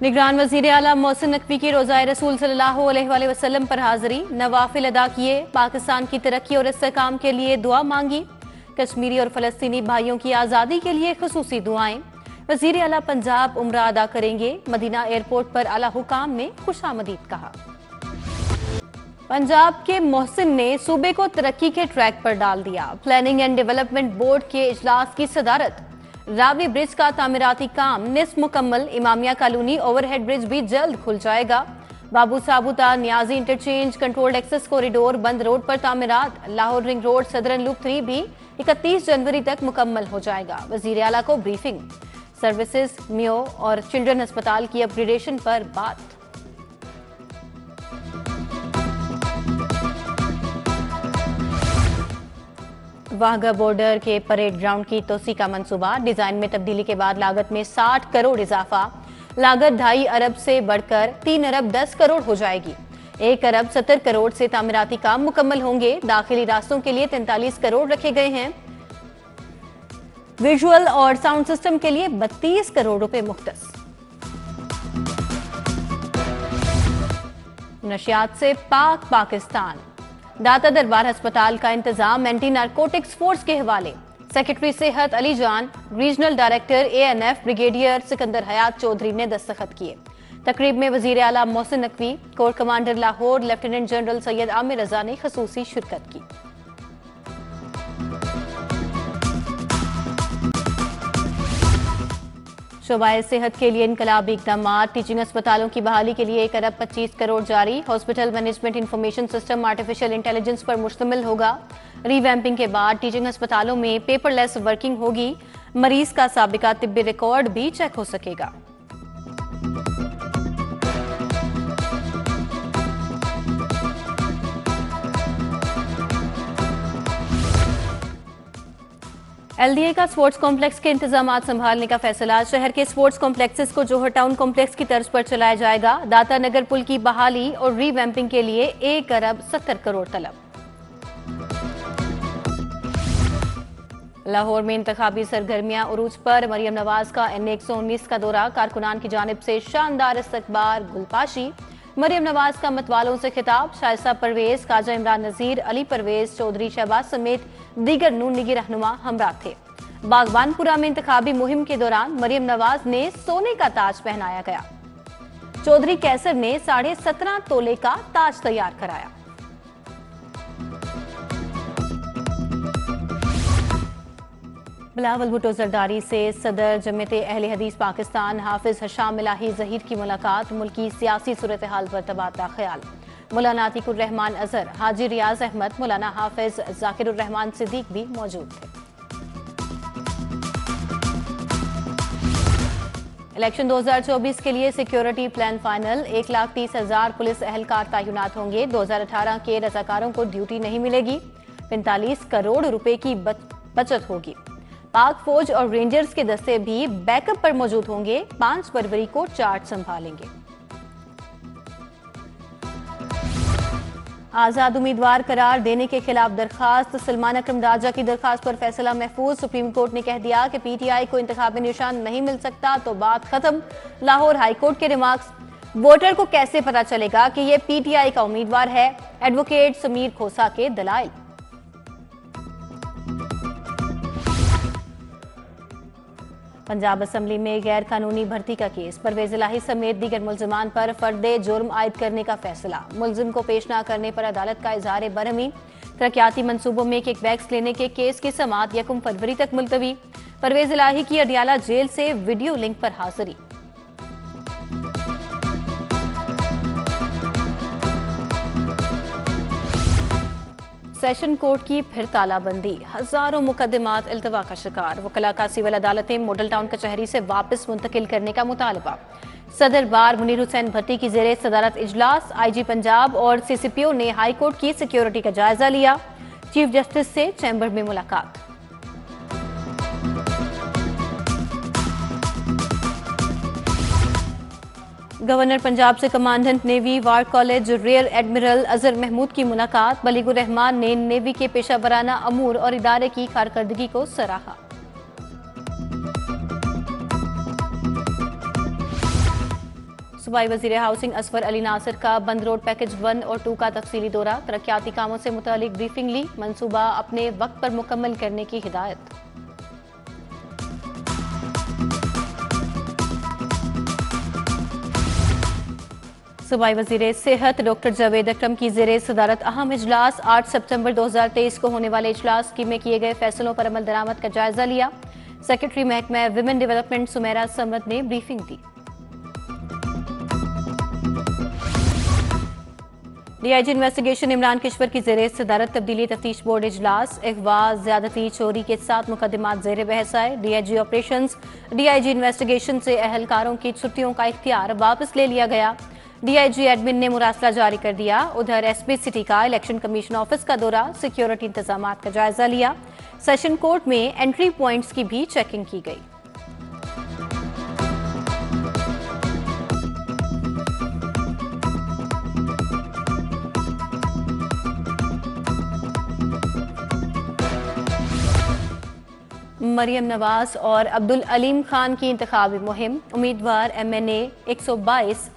निगरान वज़ीर आला मोहसिन नकवी की रोज़ाए रसूल सल्लल्लाहु अलैहि वसल्लम पर हाजिरी, नवाफिल अदा किए, पाकिस्तान की तरक्की और इस्तेहकाम के लिए दुआ मांगी। कश्मीरी और फलस्तीनी भाइयों की आज़ादी के लिए खुसूसी दुआएं। वज़ीर आला पंजाब उम्रा अदा करेंगे। मदीना एयरपोर्ट पर आला हुकाम ने खुशामदीद कहा। पंजाब के मोहसिन ने सूबे को तरक्की के ट्रैक पर डाल दिया। प्लानिंग एंड डेवलपमेंट बोर्ड के इजलास की सदारत। रावी ब्रिज का तामीराती काम निस्फ मुकम्मल। इमामिया कॉलोनी ओवरहेड ब्रिज भी जल्द खुल जाएगा। बाबू साबुता Niazi interchange controlled access corridor बंद रोड पर तामीरात। Lahore ring road southern loop 3 भी 31 जनवरी तक मुकम्मल हो जाएगा। वजीर आला को ब्रीफिंग। सर्विसेज, मियो और चिल्ड्रन अस्पताल की अपग्रेडेशन पर बात। वाघा बॉर्डर के परेड ग्राउंड की तोसी का मंसूबा। डिजाइन में तब्दीली के बाद लागत में 60 करोड़ इजाफा। लागत 2.5 अरब से बढ़कर 3 अरब 10 करोड़ हो जाएगी। 1 अरब 70 करोड़ से तामीराती काम मुकम्मल होंगे। दाखिली रास्तों के लिए 43 करोड़ रखे गए हैं। विजुअल और साउंड सिस्टम के लिए 32 करोड़ रुपए मुख्तस। नशियात से पाक पाकिस्तान। दाता दरबार अस्पताल का इंतजाम एंटी नारकोटिक्स फोर्स के हवाले। सेक्रेटरी सेहत Ali Jan, regional director ANF brigadier Sikandar Hayat Chaudhry ने दस्तखत किए। तकरीब में वजीर आला Mohsin Naqvi, corps commander Lahore lieutenant general Syed Amir Raza ने खसूसी शिरकत की। शोबाए सेहत के लिए इनकलाबी इकदाम। टीचिंग अस्पतालों की बहाली के लिए 1 अरब 25 करोड़ जारी। Hospital management information system artificial intelligence पर मुश्तमिल होगा। रीवैम्पिंग के बाद टीचिंग अस्पतालों में पेपरलेस वर्किंग होगी। मरीज का साबिका तिब्बी रिकॉर्ड भी चेक हो सकेगा। LDA का स्पोर्ट्स कॉम्प्लेक्स के इंतजामात संभालने का फैसला। शहर के स्पोर्ट्स कॉम्प्लेक्सेस को जोहर टाउन कॉम्प्लेक्स की तर्ज पर चलाया जाएगा। दाता नगर पुल की बहाली और रीवैम्पिंग के लिए 1 अरब 70 करोड़ तलब। लाहौर में इंतखाबी सरगर्मियां उरूज पर। मरियम नवाज का NA 119 का दौरा। कारकुनान की जानिब से शानदार इस्तकबाल, गुलपाशी। मरियम नवाज का मतवालों से खिताब। शाइस्ता परवेज, काजा इमरान नजीर, अली परवेज, चौधरी शहबाज समेत दीगर नून लीगी रहनुमा हमरा थे। बागबानपुरा में इंतखाबी मुहिम के दौरान मरियम नवाज ने सोने का ताज पहनाया गया। चौधरी कैसर ने 17.5 तोले का ताज तैयार कराया। बिलावल भुट्टो जरदारी से सदर जमीयत अहले हदीस पाकिस्तान हाफिज हशाम इलाही जहीर की मुलाकात। मुल्की सियासी सूरत हाल पर तबादला ख्याल। मौलाना अतीकुर रहमान अजहर, हाजी रियाज अहमद, मौलाना हाफिज जाकिरुर रहमान सिद्दीक भी मौजूद थे। इलेक्शन 2024 के लिए सिक्योरिटी प्लान फाइनल। 1,30,000 पुलिस एहलकार तैनात होंगे। 2018 के रजाकारों को ड्यूटी नहीं मिलेगी। 45 करोड़ रुपए की बचत होगी। पाक फौज और रेंजर्स के दस्ते भी बैकअप पर मौजूद होंगे। 5 फरवरी को चार्ज संभालेंगे। आजाद उम्मीदवार करार देने के खिलाफ दरखास्त। सलमान अकरम राजा की दरखास्त पर फैसला महफूज। सुप्रीम कोर्ट ने कह दिया कि PTI को इंतखाबी निशान नहीं मिल सकता तो बात खत्म। लाहौर हाईकोर्ट के रिमार्क्स। वोटर को कैसे पता चलेगा कि यह PTI का उम्मीदवार है? एडवोकेट समीर खोसा के दलाइल। पंजाब असेंबली में गैर कानूनी भर्ती का केस। परवेज इलाही समेत दीगर मुल्जिमान पर फर्दे जुर्म आयद करने का फैसला। मुल्जिम को पेश न करने पर अदालत का इजहार बरहमी। तरक्याती मंसूबों में किकबैक्स लेने के केस की समाअत 1 फरवरी तक मुलतवी। परवेज इलाही की अडियाला जेल से वीडियो लिंक पर हाजिरी। सेशन कोर्ट की फिर तालाबंदी। हजारों मुकदमात इल्तवा का शिकार। वकला का सिविल अदालतें मॉडल टाउन कचहरी से वापस मुंतकिल करने का मुतालबा। सदर बार मुनीर हुसैन भट्टी की जेरे सदारत इजलास। IG पंजाब और CCPO ने हाई कोर्ट की सिक्योरिटी का जायजा लिया। चीफ जस्टिस से चैम्बर में मुलाकात। गवर्नर पंजाब से commandant navy war college rear admiral Azhar Mahmood की मुलाकात। बलीगुर रहमान ने नेवी के पेशा वराना अमूर और इदारे की कारकर्दगी को सराहा। सूबाई वजीर हाउसिंग असफर अली नासिर का बंद रोड पैकेज 1 और 2 का तफसीली दौरा, तरक्याती कामों से मुतालिक ब्रीफिंग ली, मनसूबा अपने वक्त पर मुकम्मल करने की हिदायत। सूबाई वजीर सेहत डॉक्टर जावेद अकरम की ज़ेरे सदारत अहम इजलास, 8 सितंबर 2023 को होने वाले इजलास में किए गए फैसलों पर अमल दरामद का जायजा लिया। सेक्रेटरी महकमा विमेन डेवलपमेंट सुमेरा समद ने ब्रीफिंग दी। डीआईजी इन्वेस्टिगेशन इमरान किश्वर की ज़ेरे सदारत तब्दीली तफ्तीश बोर्ड इजलास, अगवा, ज्यादती, चोरी के 7 मुकदमात ज़ेरे बहस आए। डीआईजी ऑपरेशंस, डीआईजी इन्वेस्टिगेशन से अहलकारों की छुट्टियों का इख्तियार वापस ले लिया गया। डीआईजी एडमिन ने मुरासला जारी कर दिया। उधर एसपी सिटी का इलेक्शन कमीशन ऑफिस का दौरा, सिक्योरिटी इंतजामात का जायजा लिया। सेशन कोर्ट में एंट्री पॉइंट्स की भी चेकिंग की गई। मरियम नवाज और अब्दुल अलीम खान की इंतखाबी मुहिम, उम्मीदवार MNA 122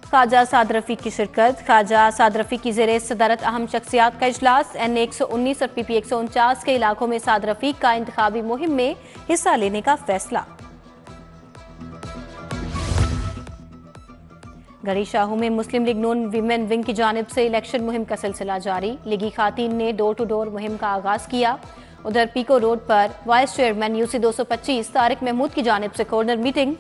ख्वाजा साद रफीक की शिरकत। ख्वाजा साद रफीक की ज़ेरे सदारत अहम शख्सियात का इजलास, NA 119 और PP 149 के इलाकों में साद रफीक का इंतखाबी मुहिम में हिस्सा लेने का फैसला। गढ़ी शाहू में मुस्लिम लीग नून वीमेन विंग की जानिब से इलेक्शन मुहिम का सिलसिला जारी, लीगी खातीन ने डोर टू डोर मुहिम का आगाज किया। उधर पीको रोड पर vice chairman UC 225 Tariq Mahmood की जानिब से कॉर्नर मीटिंग,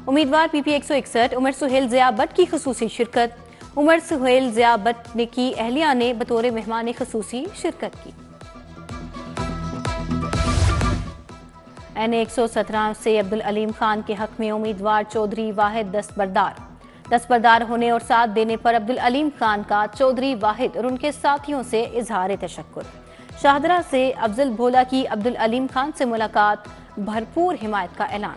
उम्मीदवार PP 161 उमर सुहेल ज़िया भट्ट की खसूसी शिरकत। उमर सुहेल ज़िया भट्ट ने की अहलिया ने बतौर मेहमान खसूसी शिरकत की। NA 117 से अब्दुल अलीम खान के हक में उम्मीदवार चौधरी वाहिद दस्तबरदार होने और साथ देने पर अब्दुल अलीम खान का चौधरी वाहिद और उनके साथियों से इजहार तशक्कुर। शाहदरा से अफजल भोला की अब्दुल अलीम खान से मुलाकात, भरपूर हिमायत का ऐलान।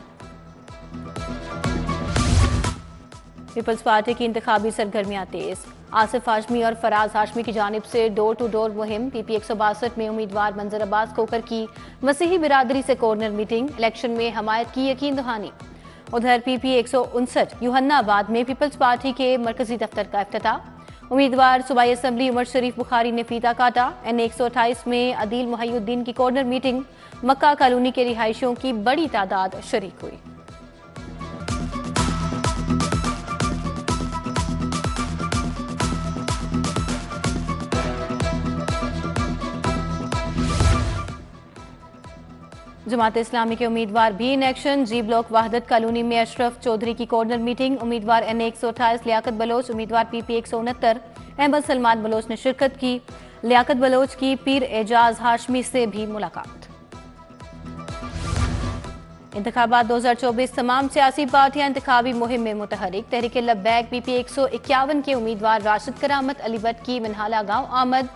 पीपल्स पार्टी की इंतखाबी सरगर्मियां तेज, आसिफ हाशमी और फराज हाशमी की जानिब से डोर टू डोर मुहिम। PP 162 में उम्मीदवार मंजर अब्बास कोकर की मसीही बिरादरी से कॉर्नर मीटिंग, इलेक्शन में हमायत की यकीन दहानी। उधर PP 159 यूहन्नाबाद में पीपल्स पार्टी के मरकजी दफ्तर का इफ्तिताह, उम्मीदवार सूबाई असम्बली उमर शरीफ बुखारी ने फीता काटा। NA 128 में अदील मुहय्युद्दीन की कॉर्नर मीटिंग, मक्का कॉलोनी के रिहायशियों की बड़ी तादाद शरीक हुई। जमात इस्लामी के उम्मीदवार भी in action, G block Wahdat colony में अशरफ चौधरी की कॉर्नर मीटिंग, उम्मीदवार NA 128 लियाकत बलोच, उम्मीदवार PP 169 अहमद सलमान बलोच ने शिरकत की। लियाकत बलोच की पीर एजाज हाशमी से भी मुलाकात। इंतखाबात 2024 तमाम सियासी पार्टियां इंतखाबी मुहिम में मुतहरिक। तहरीक लब्बैक PP 151 के उम्मीदवार राशिद करामत अली भट्ट की मिनहाला गांव आमद,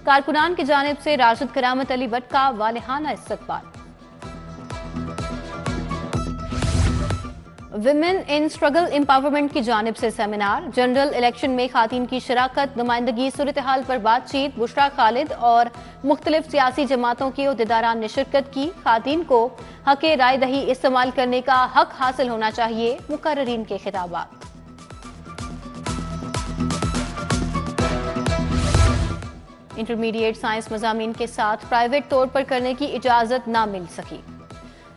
कारकुनान की जानिब से राशिद करामत अली भट्ट का वालिहाना इस्तकबाल। विमेन इन स्ट्रगल एम्पावरमेंट की जानिब से सेमिनार, जनरल इलेक्शन में खातीन की शराकत, नुमाइंदगी, सूरत हाल पर बातचीत, बुशरा खालिद और मुख्तलिफ सियासी जमातों के अहदेदारान ने शिरकत की। खातीन को हक राय दही इस्तेमाल करने का हक हासिल होना चाहिए, मुकर्ररीन के खिताबात। इंटरमीडिएट साइंस मज़ामीन के साथ प्राइवेट तौर पर करने की इजाज़त ना मिल सकी।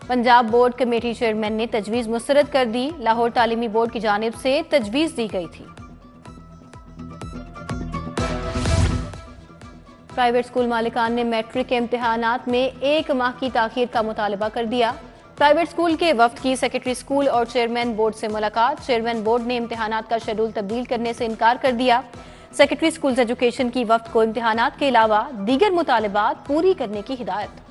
पंजाब बोर्ड कमेटी चेयरमैन ने तजवीज़ मुस्तरद कर दी। लाहौर तालीमी बोर्ड की जानिब से तजवीज़ दी गई थी। प्राइवेट स्कूल मालिकान ने मैट्रिक के इम्तिहानात में 1 माह की ताखीर का मुतालबा कर दिया। प्राइवेट स्कूल के वफ्द की सेक्रेटरी स्कूल और चेयरमैन बोर्ड से मुलाकात, चेयरमैन बोर्ड ने इम्तिहानात का शेड्यूल तब्दील करने से इनकार कर दिया। सेक्रेटरी स्कूल्स एजुकेशन की वफ्द को इम्तिहानात के अलावा दीगर मुतालबात पूरी करने की हिदायत।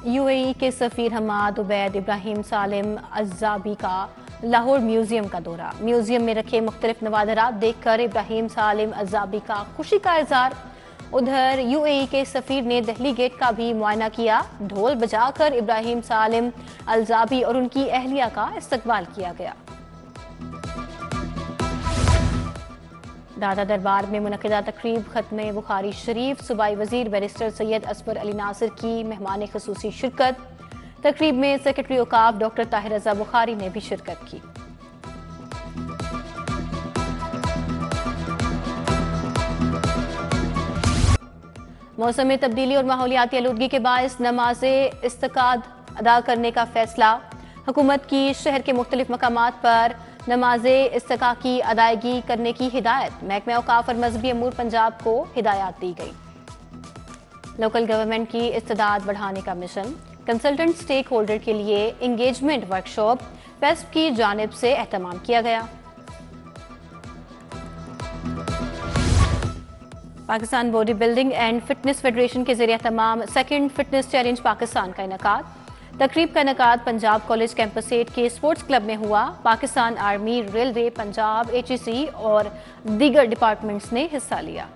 UAE के सफीर हमाद उबैद इब्राहिम सालिम अज़्ज़ाबी का लाहौर म्यूजियम का दौरा, म्यूजियम में रखे मुख्तलिफ नवादरात देखकर इब्राहिम सालिम अज़्ज़ाबी का खुशी का इज़हार। उधर UAE के सफीर ने दहली गेट का भी मुआयना किया, ढोल बजाकर इब्राहिम सालिम अज़्ज़ाबी और उनकी अहलिया का इस्तकबाल किया गया। दादा दरबार में मुनक़िदा तकरीब खत्म बुखारी शरीफ, सूबाई वजीर बैरिस्टर सैयद असफर अली नासिर की मेहमान खसूसी शिरकत। तकरीब में सेक्रेटरी औकाफ डॉक्टर ताहिर रजा बुखारी ने भी शिरकत की। मौसम में तब्दीली और माहौलियाती आलूदगी के बायस नमाज़े इस्तिकाद अदा करने का फैसला। हुकूमत की शहर के मुख्तलिफ मकामात पर नमाज़े इस्तिका की अदायगी करने की हिदायत। महकमा औकाफ और मजहबी अमूर पंजाब को हिदायत दी गई। लोकल गवर्नमेंट की इस्तिदाद बढ़ाने का मिशन। कंसल्टेंट स्टेक होल्डर के लिए इंगेजमेंट वर्कशॉप पेस्प की जानिब से एहतमाम किया गया। Pakistan body building and fitness federation के जरिए तमाम सेकंड फिटनेस चैलेंज पाकिस्तान का इनेकाद। तकरीब का इनेकाद पंजाब कॉलेज कैंपस 8 के स्पोर्ट्स क्लब में हुआ। Pakistan army, railway, Punjab HEC और दीगर डिपार्टमेंट्स ने हिस्सा लिया।